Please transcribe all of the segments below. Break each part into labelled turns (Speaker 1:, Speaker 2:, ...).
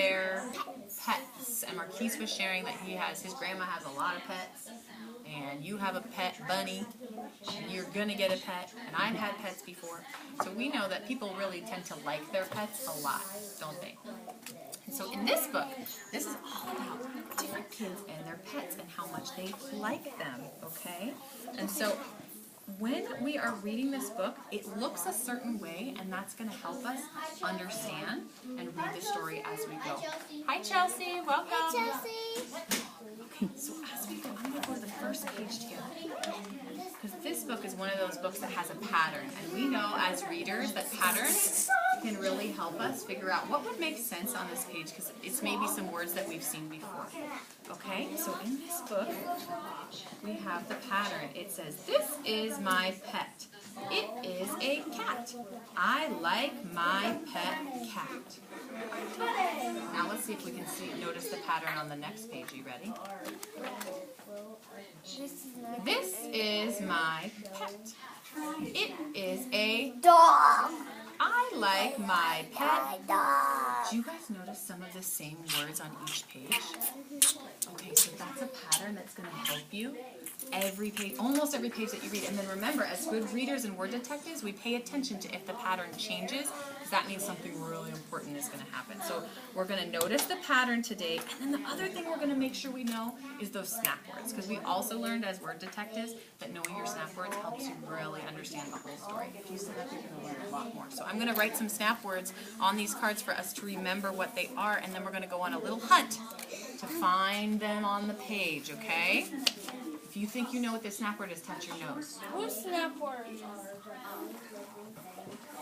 Speaker 1: their pets. And Marquise was sharing that his grandma has a lot of pets. And you have a pet bunny, and you're going to get a pet, and I've had pets before. So we know that people really tend to like their pets a lot, don't they? And so in this book, this is all about different kids and their pets and how much they like them, okay? And so when we are reading this book, it looks a certain way, and that's going to help us understand and read the story as we go. Hi, Chelsea. Welcome.
Speaker 2: Hey, Chelsea.
Speaker 1: Okay, so as we go, I'm going to go to the first page together. Because this book is one of those books that has a pattern. And we know as readers that patterns can really help us figure out what would make sense on this page. Because it's maybe some words that we've seen before. Okay, so in this book, we have the pattern. It says, "This is my pet. It is a cat. I like my pet cat." Now let's see if we can notice the pattern on the next page. Are you ready? This is my pet. It is a
Speaker 2: dog.
Speaker 1: I like my pet
Speaker 2: Dog.
Speaker 1: Do you guys notice some of the same words on each page? Okay, so that's a pattern that's going to help you every page, almost every page that you read. And then remember, as good readers and word detectives, we pay attention to if the pattern changes, because that means something really important is going to happen. So we're going to notice the pattern today, and then the other thing we're going to make sure we know is those snap words, because we also learned as word detectives that knowing your snap words helps you really understand the whole story. If you snap, you're going to learn a lot more. So I'm going to write some snap words on these cards for us to remember what they are, and then we're going to go on a little hunt to find them on the page, okay? If you think you know what the snap word is, touch your nose.
Speaker 2: What snap word?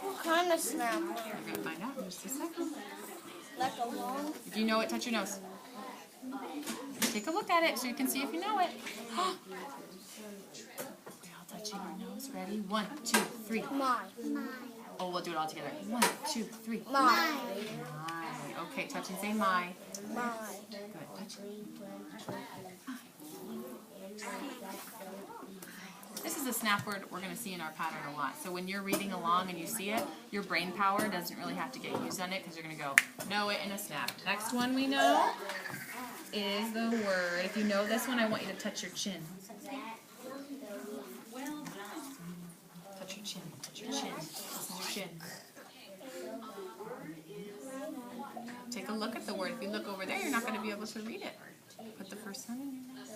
Speaker 2: What kind of snap word?
Speaker 1: You're going to find out in just a second.
Speaker 2: Like a long?
Speaker 1: If you know it, touch your nose. Take a look at it so you can see if you know it. We're all touching your nose. Ready? 1, 2, 3.
Speaker 2: Mine.
Speaker 1: Oh, we'll do it all together. 1, 2, 3.
Speaker 2: Mine.
Speaker 1: My. Okay, touch and say my.
Speaker 2: Mine.
Speaker 1: Good. Touch it. This is a snap word we're going to see in our pattern a lot. So when you're reading along and you see it, your brain power doesn't really have to get used on it because you're going to go, know it in a snap. Next one we know is the word. If you know this one, I want you to touch your chin. Touch your chin. Touch your chin. This is your chin. Take a look at the word. If you look over there, you're not going to be able to read it. Put the first one in your mouth.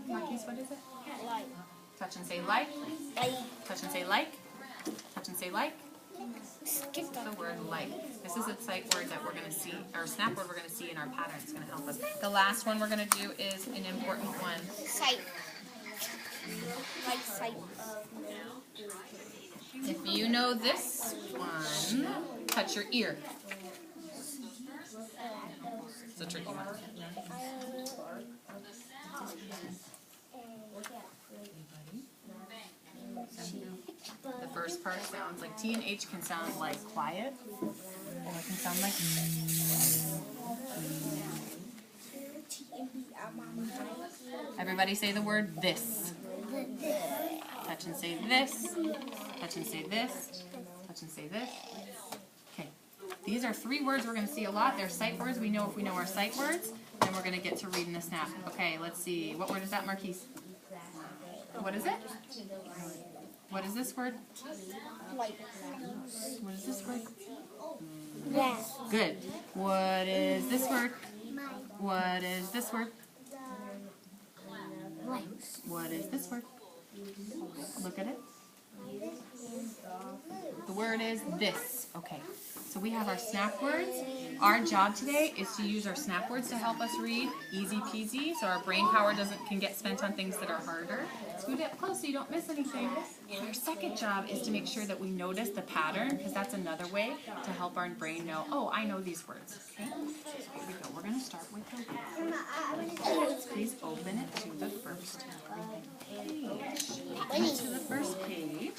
Speaker 1: Marquise, what is it?
Speaker 2: Like.
Speaker 1: Touch and say like. Touch and say like. Touch and say like.
Speaker 2: Skip
Speaker 1: The word like. This is a sight word that we're going to see, or snap word we're going to see in our pattern. It's going to help us. The last one we're going to do is an important one.
Speaker 2: Sight. Like sight.
Speaker 1: If you know this one, touch your ear. It's a tricky one. The first part sounds like T and H can sound like quiet, or it can sound like Everybody say the word this. Touch and say this. Touch and say this. Touch and say this. Okay. These are 3 words we're going to see a lot. They're sight words. We know if we know our sight words, then we're going to get to reading the snap. Okay, let's see. What word is that, Marquise? What is it? What is this word?
Speaker 2: Like.
Speaker 1: What is this word?
Speaker 2: Yes.
Speaker 1: Good. What is this word? What is this word? What is this word? Look at it. The word is this. Okay. So we have our snap words. Our job today is to use our snap words to help us read. Easy peasy. So our brain power can get spent on things that are harder. Scoot it close so you don't miss anything. And our second job is to make sure that we notice the pattern, because that's another way to help our brain know, oh, I know these words. Okay? So here we go. We're going to start with the word. Please open it to the first page. Open it to the first page.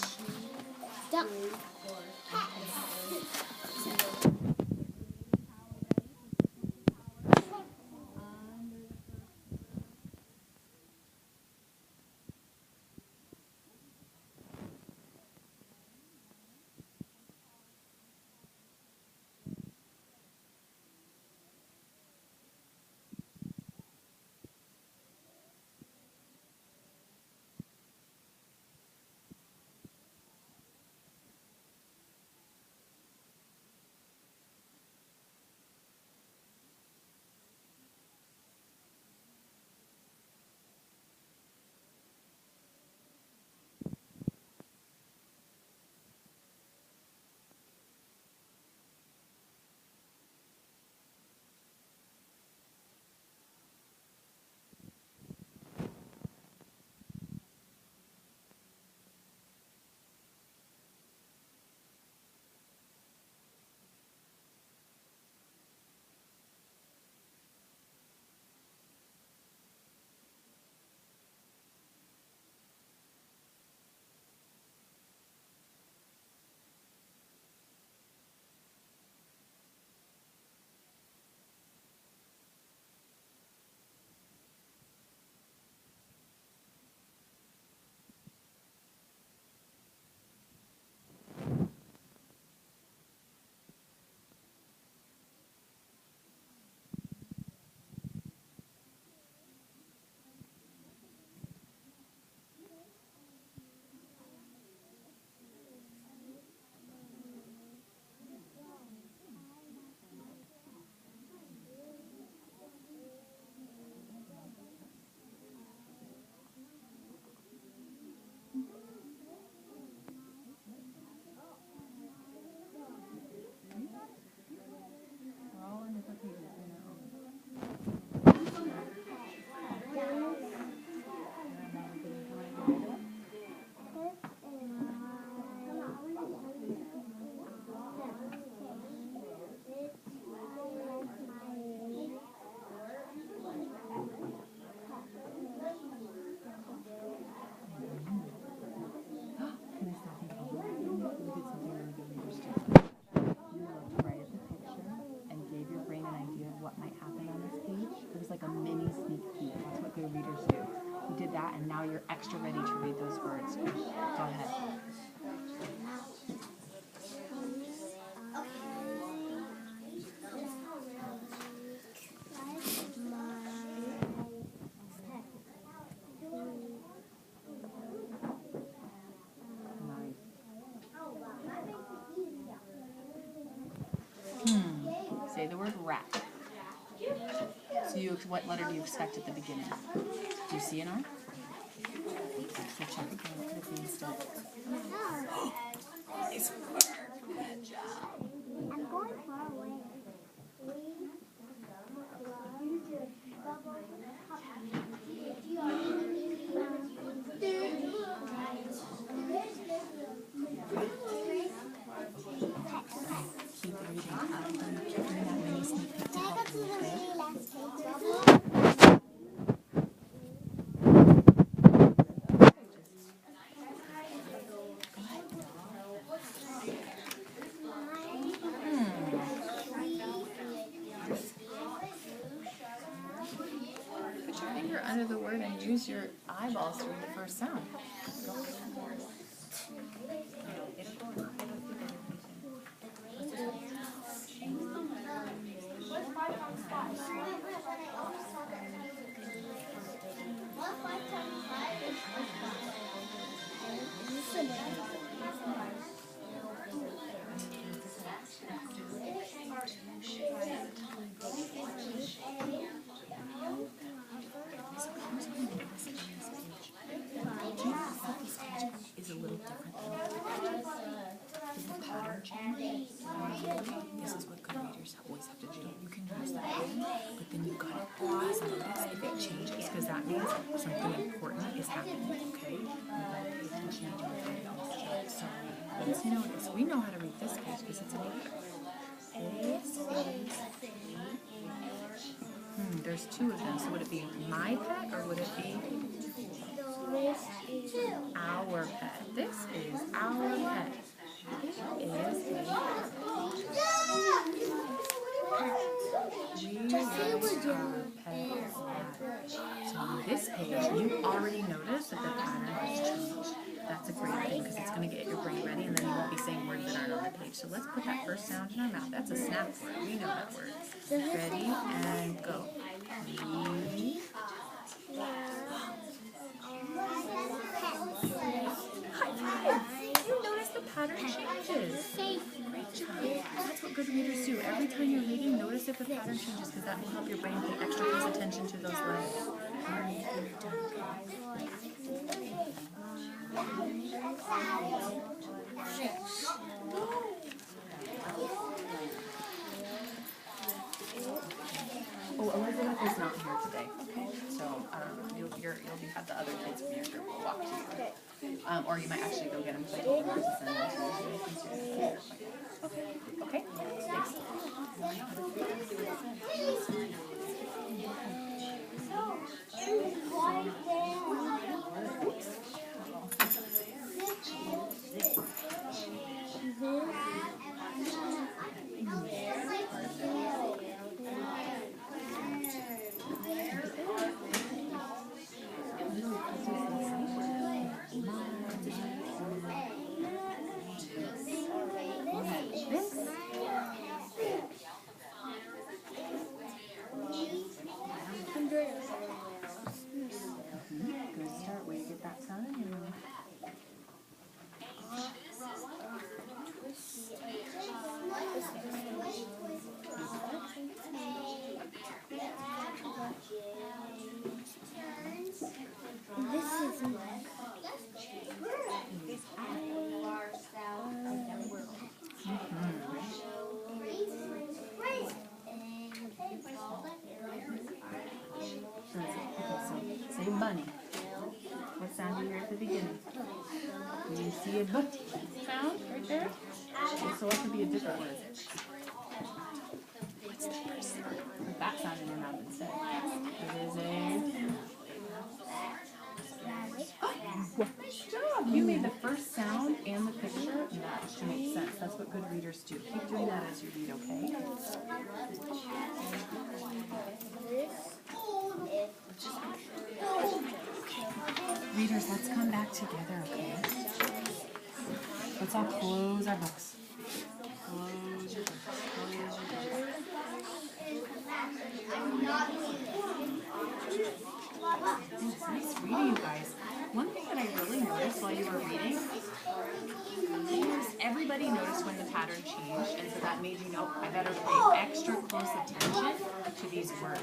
Speaker 1: mini sneak peek. That's what good readers do. You did that, and now you're extra ready to read those words. Go ahead. Say the word rat. So what letter do you expect at the beginning? Do you see an R? So check again. What could it be instead? Nice work. Good job.
Speaker 2: I'm going far away.
Speaker 1: Keep reading. Keep doing that mini sneak peek to help you, okay? Put your finger under the word and use your eyeballs to read the first sound. Go. Is a little different than the pattern change. This is what good readers always have to do. You can use that one, but then you've got to pause and notice if it changes, because that means something important is happening, okay? You've got to pay attention to it. So let's notice. We know how to read this page because it's a letter. There's two of them, so would it be my pet or would it be our pet? This is our pet. It is a pet. So on this page, you already noticed that the pattern has changed. That's a great thing because it's going to get your brain ready and then you won't be saying words that aren't on the page. So let's put that first sound in our mouth. That's a snap word. We know that word. Ready and go. High five! You notice the pattern changes. Great job. That's what good readers do. Every time you're reading, notice if the pattern changes because that will help your brain pay extra close attention to those letters. Oh, Elizabeth is not here today. Okay, so you'll have the other kids from your group will walk to you. Or you might actually go get them to send them to you. Okay? Thanks. Good start. Way to get that sound in your mouth.
Speaker 2: This is mine.
Speaker 1: So say bunny. What sound do you hear at the beginning? Do you see a B sound right there? So what could be a different word? What's the first sound? Put that sound in your mouth instead. It is a... Nice job! You made the first sound and the picture match to make sense. That's what good readers do. Keep doing that as you read, okay?
Speaker 2: This
Speaker 1: Readers, let's come back together, okay? Let's all close our books. Close your books. Close your books. It's nice reading, you guys. One thing that I really noticed while you were reading is everybody noticed when the pattern changed, and so that made you know I better pay extra close attention to these words.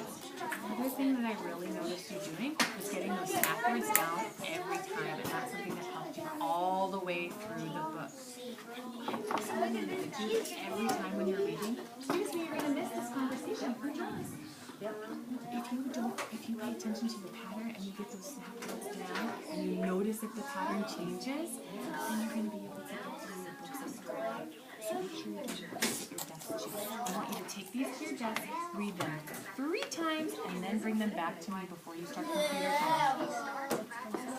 Speaker 1: Another thing that I really noticed you doing was getting those snap words down every time, and that's something that helped you all the way through the book. Something that you do this every time when you're reading. Excuse me, you're going to miss this conversation. If you pay attention to the pattern and you get those snap words down and you notice if the pattern changes, then you're going to be able to get through your books as well. So make sure you get your books at your desk too. I want you to take these to your desk, read them 3 times, and then bring them back to me before you start computer time.